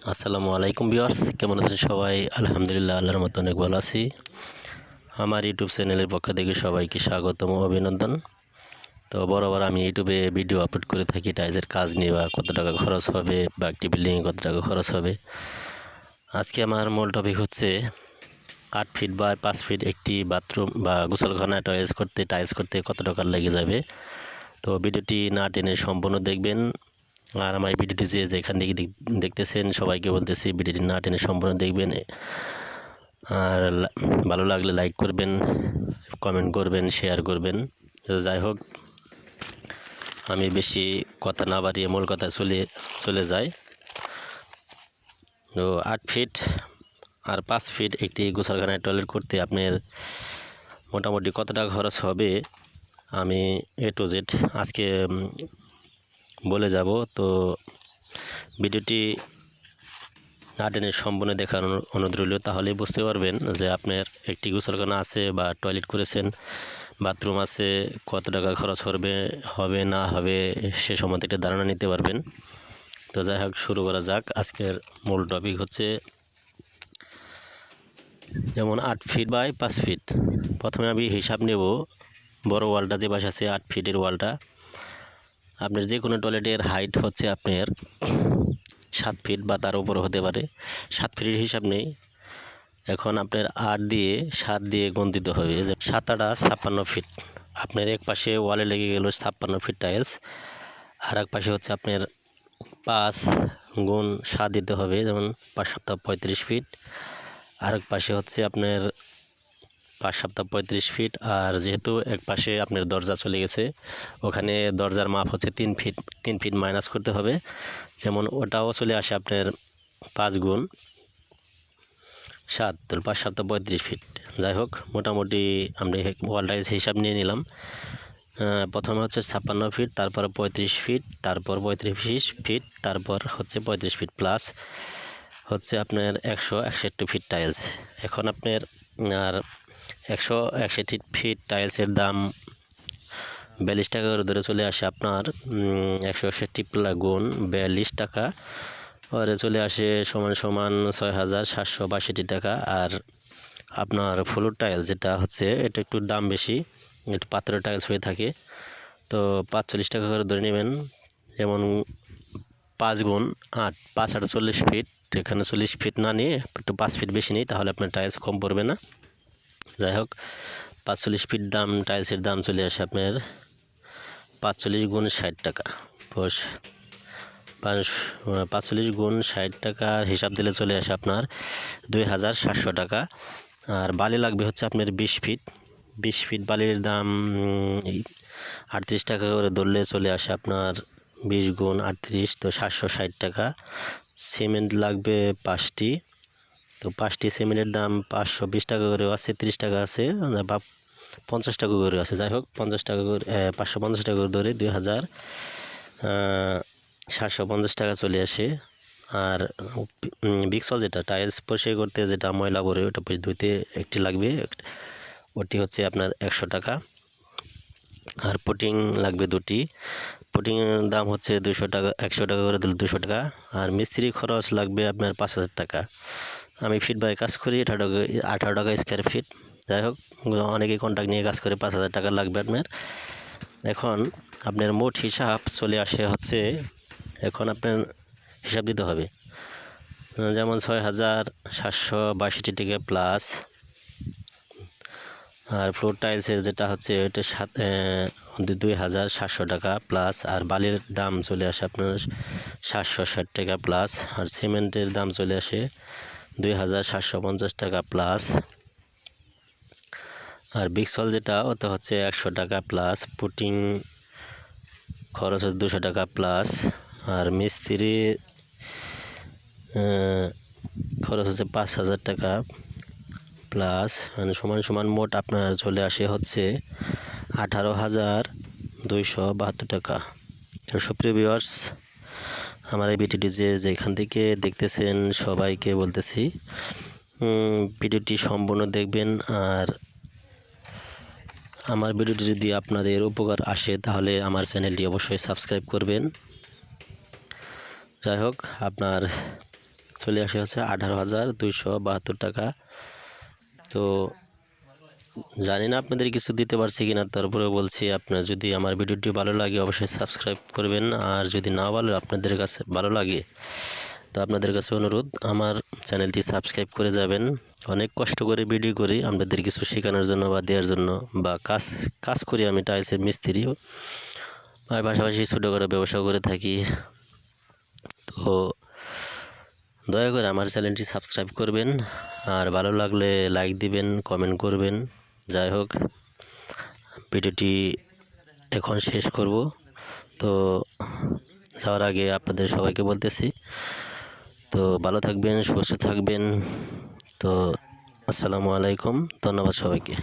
আসসালামু আলাইকুম ভিউয়ার্স, কেমন আছেন সবাই? আলহামদুলিল্লাহ, আল্লাহর মতো অনেক ভালো আছি। আমার ইউটিউব চ্যানেলের পক্ষ থেকে সবাইকে স্বাগতম ও অভিনন্দন। তো বরাবর আমি ইউটিউবে ভিডিও আপলোড করে থাকি টাইলসের কাজ নিয়ে, বা কত টাকা খরচ হবে বা একটি বিল্ডিংয়ে কত টাকা খরচ হবে। আজকে আমার মূল টপিক হচ্ছে 8 ফিট বা 5 ফিট একটি বাথরুম বা গোসলখানা টাইলস করতে কত টাকা লেগে যাবে। তো ভিডিওটি না টেনে সম্পূর্ণ দেখবেন। আর আমার ভিডিওটি যেখান থেকে দেখতেছেন সবাইকে বলতেছি ভিডিওটি না টেনে সম্পূর্ণ দেখবেন। আর ভালো লাগলে লাইক করবেন, কমেন্ট করবেন, শেয়ার করবেন। তো যাই হোক, আমি বেশি কথা না বাড়িয়ে মূল কথা চলে যাই। তো 8 ফিট আর 5 ফিট একটি গোসলখানায় টয়লেট করতে আপনার মোটামুটি কত টাকা খরচ হবে আমি A to Z আজকে বলে যাব। তো ভিডিওটি না টেনে সম্পূর্ণ দেখার অনুরোধ রইল, তাহলেই বুঝতে পারবেন যে আপনার একটি গোসলখানা আছে বা টয়লেট করেছেন, বাথরুম আছে, কত টাকা খরচ হবে না হবে সে সম্বন্ধে একটা ধারণা নিতে পারবেন। তো যাই হোক, শুরু করা যাক। আজকের মূল টপিক হচ্ছে যেমন 8 ফিট বাই 5 ফিট। প্রথমে আমি হিসাব নেব। বড় ওয়ালটা যে পাশে আছে 8 ফিটের ওয়ালটা, আপনার যে কোনো টয়লেটের হাইট হচ্ছে আপনার 7 ফিট বা তার উপরে হতে পারে। 7 ফিটের হিসাব নেই। এখন আপনার 8 দিয়ে 7 দিয়ে গুণ দিতে হবে, যে 7 8 56 ফিট। আপনার এক পাশে ওয়ালে লেগে গেল 56 ফিট টাইলস, আর এক পাশে হচ্ছে আপনার 5 গুণ 7 দিতে হবে, যেমন 5 সপ্তাহ 35 ফিট। আর এক পাশে হচ্ছে আপনার 5 সপ্তাহ 35 ফিট। আর যেহেতু এক পাশে আপনার দরজা চলে গেছে, ওখানে দরজার মাপ হচ্ছে 3 ফিট মাইনাস করতে হবে, যেমন ওটাও চলে আসে আপনার 5 গুণ 7, 5 সপ্তাহ 35 ফিট। যাই হোক, মোটামুটি আমরা ওয়াল টাইলস হিসাব নিয়ে নিলাম। প্রথমে হচ্ছে 56 ফিট, তারপর 35 ফিট, তারপর 35 ফিট, তারপর হচ্ছে 35 ফিট, প্লাস হচ্ছে আপনার 161 ফিট টাইলস। এখন আপনার আর 161 ফিট টাইলসের দাম 42 টাকা করে ধরে চলে আসে আপনার 161 গুণ 42 টাকা পরে চলে আসে সমান 6,762 টাকা। আর আপনার ফ্লোর টাইলস যেটা হচ্ছে, এটা একটু দাম বেশি, একটু পাথরের টাইলস হয়ে থাকে, তো 45 টাকা করে ধরে নেবেন। যেমন 5 গুণ 8, 5 8 40 ফিট। এখানে 40 ফিট না নিয়ে একটু 5 ফিট বেশি নিই, তাহলে আপনার টাইলস কম পড়বে না। যাই হোক, 45 ফিট দাম টাইলসের দাম চলে আসে আপনার 45 গুণ 60 টাকা। 45 গুণ 60 টাকার হিসাব দিলে চলে আসে আপনার 2,700 টাকা। আর বালি লাগবে হচ্ছে আপনার 20 ফিট। 20 ফিট বালির দাম 38 টাকা করে ধরলে চলে আসে আপনার 20 গুণ 38, তো 760 টাকা। সিমেন্ট লাগবে 5টি, তো 5টি সিমেন্টের দাম 520 টাকা করে আছে, 30 টাকা আছে বা 50 টাকা করে আছে। যাই হোক, 50 টাকা করে 550 টাকা করে ধরে 2,750 টাকা চলে আসে। আর বিক্সল যেটা টাইলস পরিষ্কার করতে যেটা ময়লা পড়ে, ওটা ধুইতে একটি লাগবে, ওটি হচ্ছে আপনার 100 টাকা। আর পুটিং লাগবে 2টি, পুটিংয়ের দাম হচ্ছে 200 টাকা, 100 টাকা করে দিলে 200 টাকা। আর মিস্ত্রি খরচ লাগবে আপনার 5,000 টাকা। আমি ফিট বাই কাজ করি, 18 টাকা স্কোয়ার ফিট। যাই হোক, অনেকেই কন্ট্রাক্ট নিয়ে কাজ করে, 5,000 টাকা লাগবে আপনার। এখন আপনার মোট হিসাব চলে আসে হচ্ছে, এখন আপনার হিসাব দিতে হবে, যেমন 6,762 টাকা প্লাস। আর ফ্লোর টাইলসের যেটা হচ্ছে ওইটা 2,700 টাকা প্লাস। আর বালির দাম চলে আসে আপনার 760 টাকা প্লাস। আর সিমেন্টের দাম চলে আসে 2,750 টাকা প্লাস। আর বিক্সল যেটা, ওটা হচ্ছে 100 টাকা প্লাস। পুটিং খরচ হচ্ছে 200 টাকা প্লাস। আর মিস্ত্রি খরচ হচ্ছে 5,000 টাকা প্লাস, মানে সমান মোট আপনার চলে আসে হচ্ছে 18,272 টাকা। সুপ্রিয় ভিউয়ার্স, আমার এই ভিডিওটি যেখান থেকে দেখতেছেন সবাইকে বলতেছি ভিডিওটি সম্পূর্ণ দেখবেন। আর আমার ভিডিওটি যদি আপনাদের উপকার আসে, তাহলে আমার চ্যানেলটি অবশ্যই সাবস্ক্রাইব করবেন। যাই হোক, আপনার চলে আসে হচ্ছে 18,272 টাকা। তো জানি না আপনাদের কিছু দিতে পারছি কিনা, তারপরেও বলছি, আপনার যদি আমার ভিডিওটি ভালো লাগে অবশ্যই সাবস্ক্রাইব করবেন। আর যদি না আপনাদের কাছে ভালো লাগে, তো আপনাদের কাছে অনুরোধ আমার চ্যানেলটি সাবস্ক্রাইব করে যাবেন। অনেক কষ্ট করে ভিডিও করি আপনাদের কিছু শেখানোর জন্য বা দেওয়ার জন্য, বা কাজ করি আমি টাইলসের মিস্ত্রি, আর পাশাপাশি ছোটোখাটো ব্যবসা করে থাকি। তো দয়া করে আমার চ্যানেলটি সাবস্ক্রাইব করবেন, আর ভালো লাগলে লাইক দিবেন, কমেন্ট করবেন। যাই হোক, ভিডিওটি এখন শেষ করব। তো যাওয়ার আগে আপনাদের সবাইকে বলতেছি, তো ভালো থাকবেন, সুস্থ থাকবেন। তো আসসালামু আলাইকুম, ধন্যবাদ সবাইকে।